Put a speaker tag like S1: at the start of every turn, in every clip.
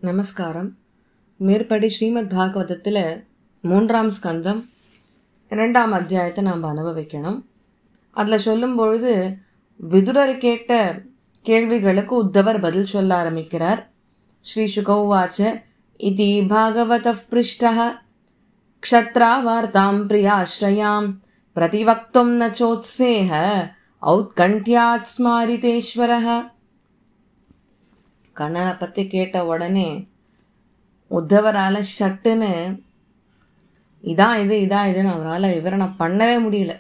S1: நமஸ்காரம். மேற்படி ஸ்ரீமத் பாகவதத்தில் 3ஆம் ஸ்கந்தம் 2ஆம் அத்தியாயத்தை நாம் அனுபவிக்கணும். அதில் சொல்லும் பொழுது விதுரர் கேட்ட கேள்விகளுக்கு உத்தவர் பதில் சொல்ல ஆரம்பிக்கிறார். ஸ்ரீ சுகௌவாச்ச இதி பாகவதः பிருஷ்டः க்ஷத்ரா வார்த்தாம் பிரியாஸ்ரயாம் பிரதிவக்தும் ந சோத்ஸேஹ ஔத்கண்ட்யாத் ஸ்மாரிதேஸ்வரः. கண்ணனை பற்றி கேட்ட உடனே உத்தவரால் சட்டுன்னு இதான் இதுன்னு அவரால் விவரணம் பண்ணவே முடியல.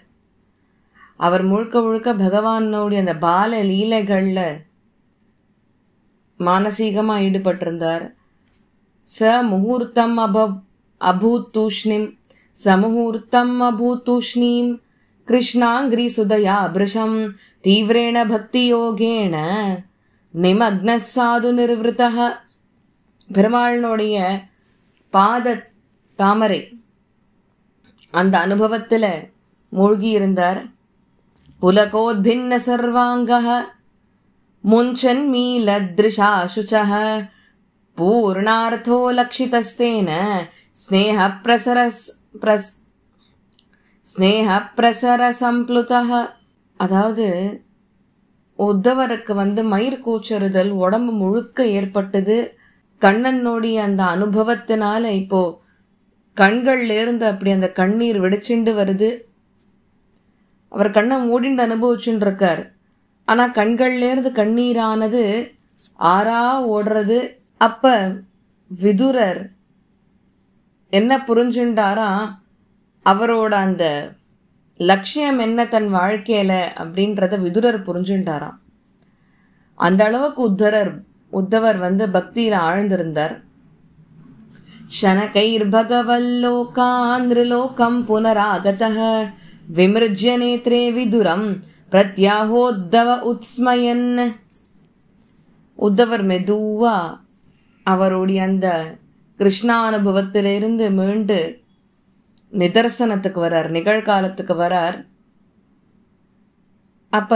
S1: அவர் முழுக்க முழுக்க பகவானோடைய அந்த பால லீலைகளில் மானசீகமாக ஈடுபட்டிருந்தார். முகூர்த்தம் அபூத் தூஷ்ணிம் சமுகூர்த்தம் அபூத் தூஷ்ணீம் கிருஷ்ணாங்கிரி சுதயா பிருஷம் தீவிரேண பக்தி யோகேன நிமக்ன சாது நிர்வృతः. பெருமாளினுடைய பாத தாமரை அந்த அனுபவத்தில் மூழ்கி இருந்தார். புலகோத்பின்ன சர்வாங்கः முஞ்சன் மீலத்ருஷா சுச்சः பூர்ணார்த்தோ லக்ஷிதஸ்தேன ஸ்நேஹ பிரசர சம்ப்ளுதः. அதாவது உத்தவருக்கு மயிர் கூச்சறுதல் உடம்பு முழுக்க ஏற்பட்டது. கண்ணனுடைய அந்த அனுபவத்தினால இப்போ கண்கள்ல இருந்து அப்படி அந்த கண்ணீர் வெடிச்சுண்டு வருது. அவர் கண்ணை மூடிண்டு அனுபவிச்சுட்டு இருக்கார். ஆனா கண்கள்ல இருந்து கண்ணீரானது ஆறா ஓடுறது. அப்ப விதுரர் என்ன புரிஞ்சுண்டாரா, அவரோட அந்த லட்சியம் என்ன தன் வாழ்க்கையில அப்படின்றத விதுரர் புரிஞ்சுட்டாராம். அந்த அளவுக்கு உத்தவர் பக்தியில ஆழ்ந்திருந்தார். ஷனகைர் பகவல்லோகாந்திரலோகம் புனராகதः விமிருஜ்ய நேத்ரே விதுரம் பிரத்யாஹோத்தவ உத்ஸ்மயன். உத்தவர் மெதுவா அவருடைய அந்த கிருஷ்ணானுபவத்திலிருந்து மீண்டு நிதர்சனத்துக்கு வரார், நிகழ்காலத்துக்கு வரார். அப்ப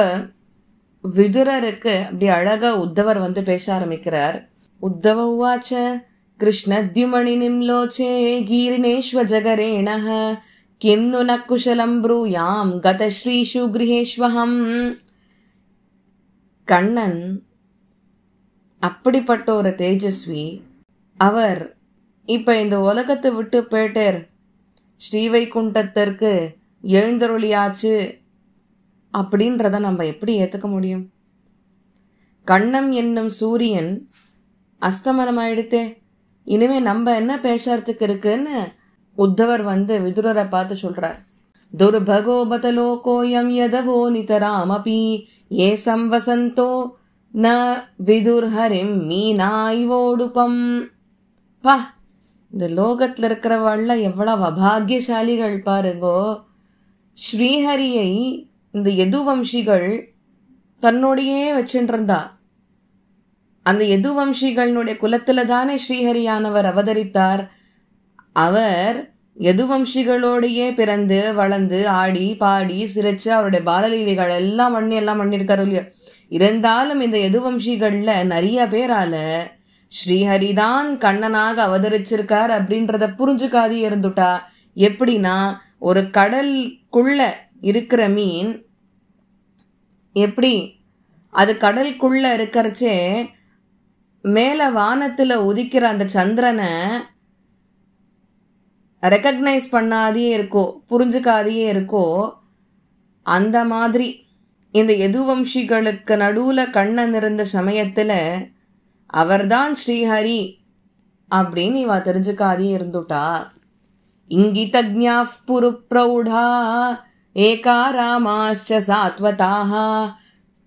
S1: விதுரருக்கு அப்படி அழகா உத்தவர் பேச ஆரம்பிக்கிறார். உத்தவ உவாச்ச கிருஷ்ணத்யுமணி நிம்லோச்சே கீர்ணேஷ்வ ஜகரேணஹ கிம் நு ந குஷலம் ப்ரூயாம் கத ஸ்ரீஷு கிரகேஷ்வஹம். கண்ணன் அப்படிப்பட்ட ஒரு தேஜஸ்வி. அவர் இப்ப இந்த உலகத்தை விட்டு போயிட்டார், ஸ்ரீவைகுண்டத்திற்கு எழுந்தருளியாச்சு அப்படின்றத நம்ம எப்படி ஏற்றுக்க முடியும்? கண்ணம் என்னும் சூரியன் அஸ்தமனமாயிடுத்தே, இனிமே நம்ம என்ன பேசுறதுக்கு இருக்குன்னு உத்தவர் விதுரரை பார்த்து சொல்றார். துர்பகோ பதலோகோயம் யதவோ நிதராமபி ஏ சம்வசந்தோ ந விதுர்ஹரிம் மீனாய்வோடுபம். பா, இந்த லோகத்தில் இருக்கிறவாள்ல எவ்வளவு அபாகியசாலிகள் பாருங்கோ. ஸ்ரீஹரியை இந்த யதுவம்சிகள் தன்னோடையே வச்சுருந்தா. அந்த யதுவம்சிகளுடைய குலத்துல தானே ஸ்ரீஹரியானவர் அவதரித்தார். அவர் யதுவம்சிகளோடையே பிறந்து வளர்ந்து ஆடி பாடி சிரிச்சு அவருடைய பாலலீலைகள் எல்லாம் பண்ணியிருக்காரு இல்லையா. இருந்தாலும் இந்த யதுவம்சிகள்ல நிறைய பேரால ஸ்ரீஹரிதான் கண்ணனாக அவதரிச்சிருக்கார் அப்படின்றத புரிஞ்சுக்காதே இருந்துட்டா. எப்படின்னா, ஒரு கடலுக்குள்ள இருக்கிற மீன் எப்படி அது கடலுக்குள்ள இருக்கிறச்சே மேல வானத்துல உதிக்கிற அந்த சந்திரனை ரெக்கக்னைஸ் பண்ணாதே இருக்கோ, புரிஞ்சுக்காதே இருக்கோ, அந்த மாதிரி இந்த யதுவம்சிகளுக்கு நடுவுல கண்ணன் இருந்த சமயத்துல அவர்தான் ஸ்ரீஹரி அப்படின்னு இவ தெரிஞ்சுக்காதே இருந்துட்டா. இங்கிதஜ்ஞா புரு பிரௌடா ஏகா ராமாஸ்ச சாத்வதாஹ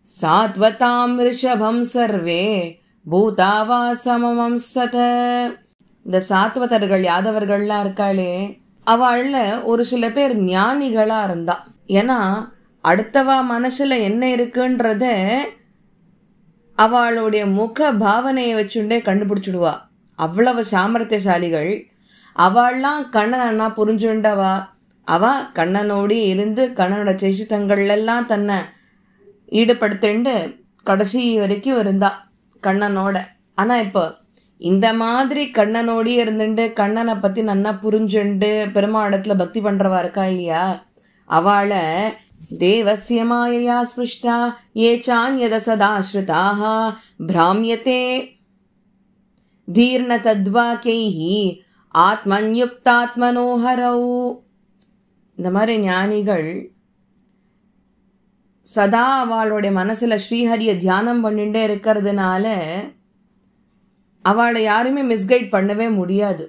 S1: சாத்வதாம் ரிஷபம் சர்வே பூதாவா சமமம் சத. இந்த சாத்வதர்கள் யாதவர்கள்லாம் இருக்காளே, அவள்ல ஒரு சில பேர் ஞானிகளா இருந்தா. ஏன்னா அடுத்தவா மனசுல என்ன இருக்குன்றத அவளுடைய முக பாவனையை வச்சுட்டே கண்டுபிடிச்சுடுவா. அவ்வளவு சாமர்த்தியசாலிகள். அவள்லாம் கண்ணனா புரிஞ்சுண்டவா. அவ கண்ணனோடு இருந்து கண்ணனோட சேஷித்தங்கள்லாம் தன்னை ஈடுபடுத்திண்டு கடைசி வரைக்கும் இருந்தா கண்ணனோட. ஆனா இப்போ இந்த மாதிரி கண்ணனோடயே இருந்துட்டு கண்ணனை பத்தி நன்னா புரிஞ்சுண்டு பெருமாடத்துல பக்தி பண்றவா இருக்கா இல்லையா, அவளை தேவஸ்ய மாயையா ஸ்பிருஷ்டா ஏ சான்யத சதாஸ்ருதாக பிராமியதே தீர்ண தத்வாக்கைஹி ஆத்மன்யுக்தாத்மனோஹரௌ. இந்த மாதிரி ஞானிகள் சதா அவளுடைய மனசுல ஸ்ரீஹரிய தியானம் பண்ணிட்டே இருக்கிறதுனால அவளை யாருமே மிஸ்கைட் பண்ணவே முடியாது.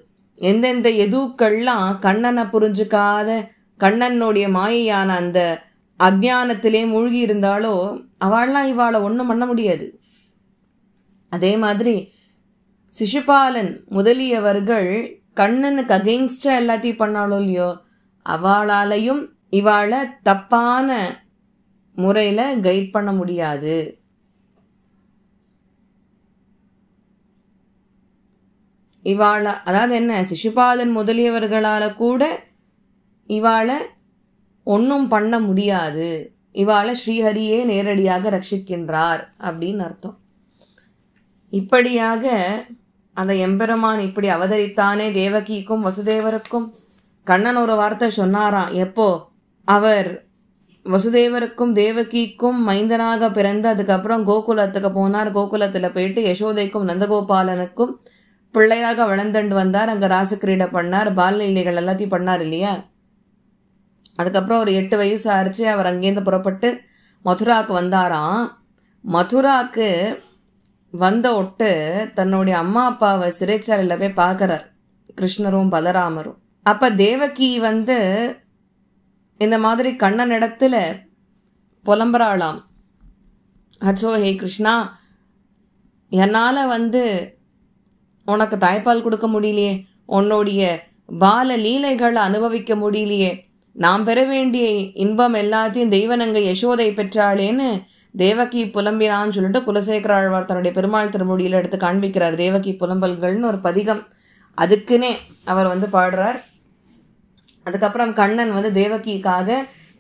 S1: எந்தெந்த எதுக்கள்லாம் கண்ணனை புரிஞ்சுக்காத கண்ணனுடைய மாயையான அந்த அஜ்ஞானத்திலே மூழ்கி இருந்தாலோ அவள்லாம் இவாளை ஒன்றும் பண்ண முடியாது. அதே மாதிரி சிசுபாலன் முதலியவர்கள் கண்ணனுக்கு அகெயின்ஸ்டா எல்லாத்தையும் பண்ணாலோ இல்லையோ, அவளாலையும் இவாளை தப்பான முறையில கைட் பண்ண முடியாது. இவாள அதாவது என்ன, சிசுபாலன் முதலியவர்களால கூட இவாளை ஒன்றும் பண்ண முடியாது. இவாளை ஸ்ரீஹரியே நேரடியாக ரட்சிக்கின்றார் அப்படின்னு அர்த்தம். இப்படியாக அந்த எம்பெருமான் இப்படி அவதரித்தானே தேவகிக்கும் வசுதேவருக்கும். கண்ணன் ஒரு வார்த்தை சொன்னாராம். எப்போ அவர் வசுதேவருக்கும் தேவகிக்கும் மைந்தனாக பிறந்து அதுக்கப்புறம் கோகுலத்துக்கு போனார். கோகுலத்துல போயிட்டு யசோதைக்கும் நந்தகோபாலனுக்கும் பிள்ளையாக வளர்ந்துண்டு வந்தார். அங்க ராசக்கிரீடை பண்ணார், பால்நிலைகள் எல்லாத்தையும் பண்ணார் இல்லையா. அதுக்கப்புறம் ஒரு 8 வயசு ஆச்சு. அவர் அங்கேருந்து புறப்பட்டு மதுராவுக்கு வந்தாராம். மதுராவுக்கு வந்த ஒட்டு தன்னுடைய அம்மா அப்பாவை சிறைச்சாலையில் போய் பார்க்கறார் கிருஷ்ணரும் பலராமரும். அப்ப தேவகி இந்த மாதிரி கண்ணன் இடத்துல புலம்புறாளாம். அச்சோ ஹே கிருஷ்ணா, என்னால் உனக்கு தாய்ப்பால் கொடுக்க முடியலையே, உன்னுடைய பால லீலைகளை அனுபவிக்க முடியலையே, நாம் பெற வேண்டிய இன்பம் எல்லாத்தையும் தெய்வனங்க யசோதை பெற்றாளேன்னு தேவகி புலம்பினான்னு சொல்லிட்டு குலசேகர ஆழ்வார் தன்னுடைய பெருமாள் திருமொழியில் எடுத்து காண்பிக்கிறார். தேவகி புலம்பல்கள்னு ஒரு பதிகம் அதுக்குன்னே அவர் பாடுறார். அதுக்கப்புறம் கண்ணன் தேவகிக்காக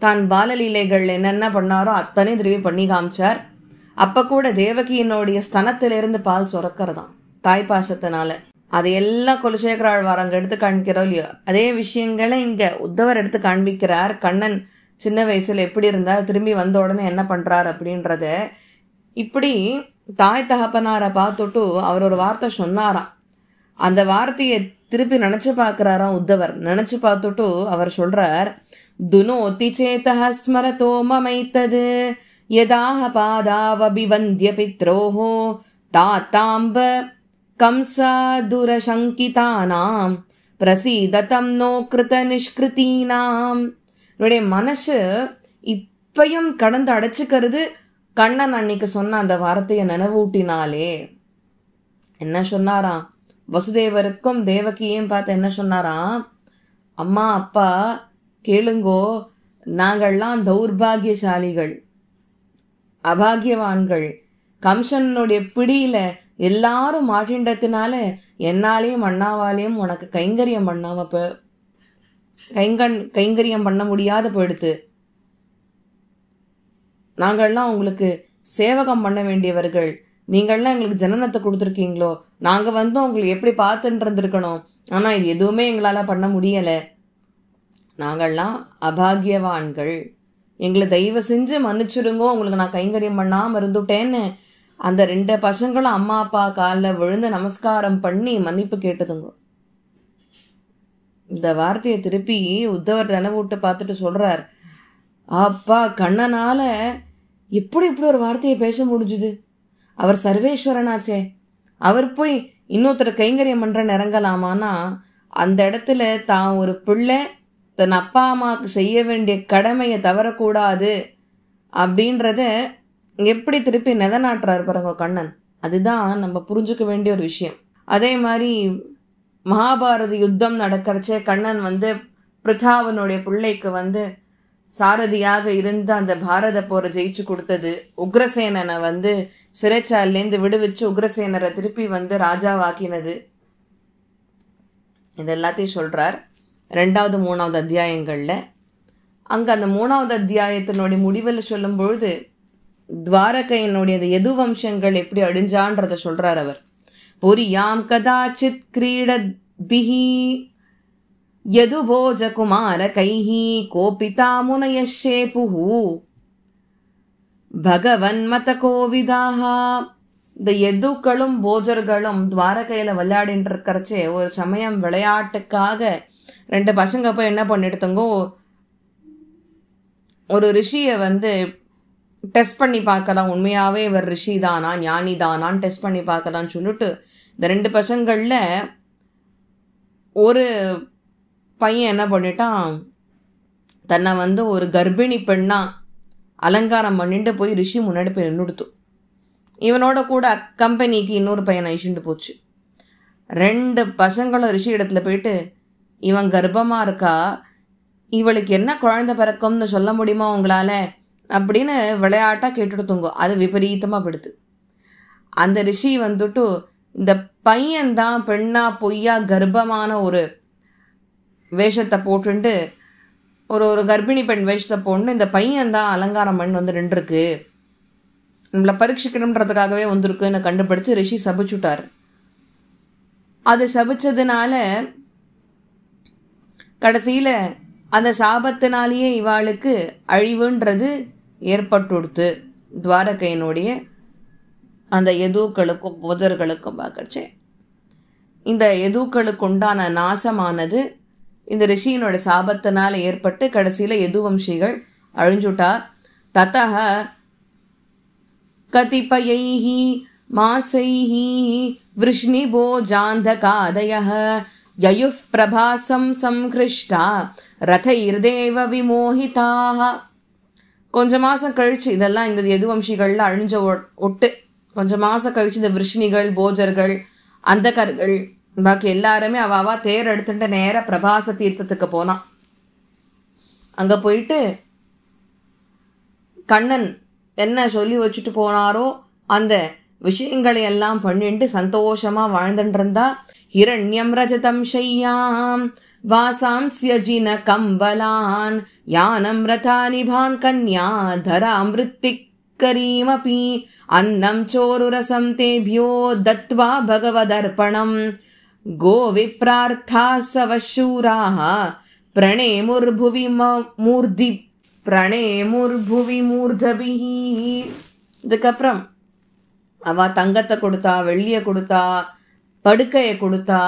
S1: தான் பாலலீலைகள் என்னென்ன பண்ணாரோ அத்தனை திரும்பி பண்ணி காமிச்சார். அப்போ கூட தேவகியினுடைய ஸ்தனத்திலிருந்து பால் சுரக்கிறதாம் தாய்ப்பாசத்தினால. அதையெல்லாம் குலசேகர ஆழ்வார் அங்கே எடுத்து காண்பிக்கிறோம் இல்லையோ, அதே விஷயங்களை இங்கே உத்தவர் எடுத்து காண்பிக்கிறார். கண்ணன் சின்ன வயசுல எப்படி இருந்தார், திரும்பி வந்த உடனே என்ன பண்றார் அப்படின்றத. இப்படி தாய் தகப்பனாரை பார்த்துட்டு அவர் ஒரு வார்த்தை சொன்னாராம். அந்த வார்த்தையை திருப்பி நினைச்சு பார்க்கிறாராம் உத்தவர். நினைச்சு பார்த்துட்டு அவர் சொல்றார், துனோதி சேதஹ ஸ்மரதோ மமைத்தது யதாக பாதாவபிவந்திய பித்ரோஹோ தாத்தாம்ப கம்சா துரசங்கிதானாம் பிரசீததம் நோ கிருத நிஷ்கிருதீனாம். என்னுடைய மனசு இப்பையும் கடந்து அடைச்சிக்கிறது கண்ணன் அன்னைக்கு சொன்ன அந்த வார்த்தையை நினைவூட்டினாலே. என்ன சொன்னாராம், வசுதேவருக்கும் தேவகியையும் பார்த்து என்ன சொன்னாராம், அம்மா அப்பா கேளுங்கோ, நாங்கள்லாம் தௌர்பாகியசாலிகள், அபாகியவான்கள். கம்சனுடைய பிடியில எல்லாரும் மாற்றின்றதுனால என்னாலேயும் அண்ணாவாலேயும் உனக்கு கைங்கரியம் பண்ணாம கைங்கரியம் பண்ண முடியாத போயிடுத்து. நாங்கள்லாம் உங்களுக்கு சேவகம் பண்ண வேண்டியவர்கள், நீங்கள்லாம் எங்களுக்கு ஜனனத்தை கொடுத்துருக்கீங்களோ, நாங்கள் உங்களுக்கு எப்படி பார்த்துட்டு இருந்திருக்கணும், ஆனால் இது எதுவுமே எங்களால் பண்ண முடியலை. நாங்கள்லாம் அபாகியவான்கள், எங்களை தயவு செஞ்சு மன்னிச்சிருங்கோ, உங்களுக்கு நான் கைங்கரியம் பண்ணாமல் இருந்துட்டேன்னு அந்த 2 பசங்களும் அம்மா அப்பா காலில் விழுந்து நமஸ்காரம் பண்ணி மன்னிப்பு கேட்டதுங்க. இந்த வார்த்தையை திருப்பி உத்தவர் நினைவூட்டு பார்த்துட்டு சொல்றார், அப்பா கண்ணனால எப்படி இப்படி ஒரு வார்த்தையை பேச முடிஞ்சுது, அவர் சர்வேஸ்வரனாச்சே, அவர் போய் இன்னொருத்தர் கைங்கரியம் பண்ற இறங்கலாமான்னா அந்த இடத்துல தான் ஒரு பிள்ளை தன் அப்பா அம்மாவுக்கு செய்ய வேண்டிய கடமையை தவறக்கூடாது அப்படின்றத எப்படி திருப்பி நிலநாட்டுறாரு பாருங்க கண்ணன். அதுதான் நம்ம புரிஞ்சுக்க வேண்டிய ஒரு விஷயம். அதே மாதிரி மகாபாரத யுத்தம் நடக்கிறச்சே கண்ணன் பிருத்தாவனுடைய பிள்ளைக்கு சாரதியாக இருந்து அந்த பாரத போரை ஜெயிச்சு கொடுத்தது, உக்ரசேனனை சிறைச்சாலேருந்து விடுவிச்சு உக்ரசேனரை திருப்பி ராஜாவாக்கினது, இது எல்லாத்தையும் சொல்றார் 2வது 3வது அத்தியாயங்கள்ல. அங்க அந்த 3வது அத்தியாயத்தினுடைய முடிவில் சொல்லும் பொழுது துவாரகையினுடைய எது வம்சங்கள் எப்படி அழிஞ்சான்றத சொல்றார் அவர். புரியாம் கதாச்சித் கிரீடத்பிஹி யதுபோஜகுமாரகைஹி கோபிதா முனயஷேபுஹு பகவன் மதகோவிதாக. இந்த யதுக்களும் போஜர்களும் துவாரகையில விளையாடிட்டு இருக்கிறச்சே ஒரு சமயம் விளையாட்டுக்காக 2 பசங்க போய் என்ன பண்ணிடுத்துங்கோ, ஒரு ரிஷியை டெஸ்ட் பண்ணி பார்க்கலாம், உண்மையாவே இவர் ரிஷி தானா ஞானி தானான்னு டெஸ்ட் பண்ணி பார்க்கலான்னு சொல்லிட்டு இந்த 2 பசங்கள்ல ஒரு பையன் என்ன பண்ணிட்டான், தன்னை ஒரு கர்ப்பிணி பெண்ணா அலங்காரம் பண்ணிட்டு போய் ரிஷி முன்னாடி போய் நின்றுடுத்து. இவனோட கூட கம்பெனிக்கு இன்னொரு பையனை அழிச்சுட்டு போச்சு. 2 பசங்களும் ரிஷி இடத்துல போயிட்டு, இவன் கர்ப்பமா இருக்கா, இவளுக்கு என்ன குழந்தை பிறக்கும்னு சொல்ல முடியுமா உங்களால அப்படின்னு விளையாட்டா கேட்டுடுத்துங்கோ. அது விபரீதமா படுத்து. அந்த ரிஷி இந்த பையன்தான் பெண்ணா பொய்யா கர்ப்பமான ஒரு வேஷத்தை போட்டுண்டு ஒரு கர்ப்பிணி பெண் வேஷத்தை போட்டு இந்த பையன்தான் அலங்காரம் பண்ணி நின்றுருக்கு, நம்மளை பரீட்சிக்கணுன்றதுக்காகவே வந்திருக்குன்னு கண்டுபிடிச்சு ரிஷி சபிச்சுட்டார். அது சபிச்சதுனால கடைசியில அந்த சாபத்தினாலேயே இவாளுக்கு அழிவுன்றது ஏற்பட்டுடுத்து. துவாரகையினுடைய அந்த யதுக்களுக்கும் போஜர்களுக்கும் பார்க்கச்சே இந்த யதுக்களுக்கு உண்டான நாசமானது இந்த ரிஷியினோட சாபத்தினால ஏற்பட்டு கடைசியில யதுவம்சிகள் அழிஞ்சுட்டார். ததஹ கதிபயைஹி மாசைஹி விருஷ்ணிபோஜாந்தகாதயஹ யயுஃப் பிரபாசம் சம்கிருஷ்டா ரதைர்தேவ விமோகிதாக. கொஞ்ச மாசம் கழிச்சு இதெல்லாம் இந்த யதுவம்சிகள்ல அழிஞ்ச ஒட்டு கொஞ்ச மாசம் கழிச்சு இந்த விருஷ்ணிகள் போஜர்கள் அந்தகர்கள் பாக்கி எல்லாருமே அவாவா தேர் எடுத்துட்டு நேர பிரபாச தீர்த்தத்துக்கு போனான். அங்க போயிட்டு கண்ணன் என்ன சொல்லி வச்சுட்டு போனாரோ அந்த விஷயங்களை எல்லாம் பண்ணிட்டு சந்தோஷமா வாழ்ந்துட்டு இருந்தா. ஹிரண்யம் ரஜதம் ஷையாம் வாசாம்ஸ்ய ஜின கம்பலான் யானம் ரதானிபான் கன்யா தராம் விருத்திக் கரீமபி அன்னம் சோருரசம் தேபியோ தத்வா பகவதர்ப்பணம் கோவிப்ரார்த்தா சவசூராஹ பிரணேமுர்புவி மூர்தபிஹி. இதுக்கப்புறம் அவ தங்கத்தை கொடுத்தா, வெள்ளியை கொடுத்தா, படுக்கையை கொடுத்தா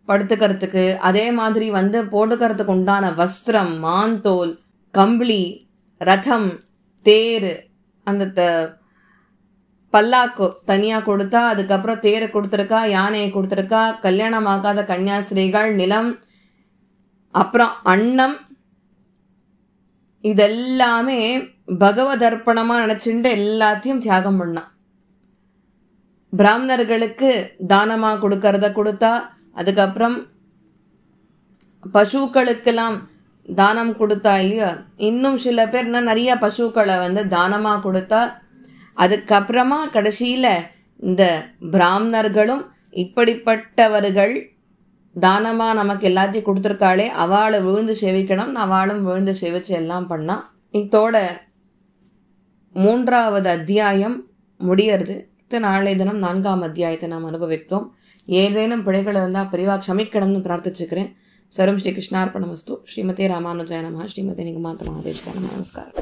S1: படுத்துக்கிறதுக்கு, அதே மாதிரி போட்டுக்கிறதுக்கு உண்டான வஸ்திரம், மாந்தோல், கம்பளி, ரதம், தேர், அந்த பல்லாக்கு தனியா கொடுத்தா, அதுக்கப்புறம் தேரை கொடுத்துருக்கா, யானையை கொடுத்துருக்கா, கல்யாணம் ஆகாத கன்னியாஸ்திரீகள், நிலம், அப்புறம் அன்னம், இதெல்லாமே பகவதர்ப்பணமா நினைச்சுட்டு எல்லாத்தையும் தியாகம் பண்ணா. பிராமணர்களுக்கு தானமா கொடுக்கறத கொடுத்தா, அதுக்கப்புறம் பசுக்களுக்கெல்லாம் தானம் கொடுத்தா இல்லையா. இன்னும் சில பேர் நிறைய பசுக்களை தானமா கொடுத்தா. அதுக்கப்புறமா கடைசியில இந்த பிராமணர்களும் இப்படிப்பட்டவர்கள் தானமா நமக்கு எல்லாத்தையும் கொடுத்துருக்காளே, அவளை விழுந்து சேவிக்கணும், அவளும் விழுந்து சேவிச்சு எல்லாம் பண்ணா. இதோட 3வது அத்தியாயம் முடியறது. நாளை தினம் 4ஆம் அத்தியாயத்தை நாம் அனுபவித்தோம். ஏதேனும் பிழைகள் இருந்தால் பெரிவா க்ஷமிக்கணும்னு பிரார்த்திச்சுக்கிறேன். சர்வம் ஸ்ரீ கிருஷ்ணார்ப்பணமஸ்து. ஸ்ரீமதே ராமானுஜாய நமः. ஸ்ரீமதே நிகமாந்த மகாதேசிகாய நமः. நமஸ்காரம்.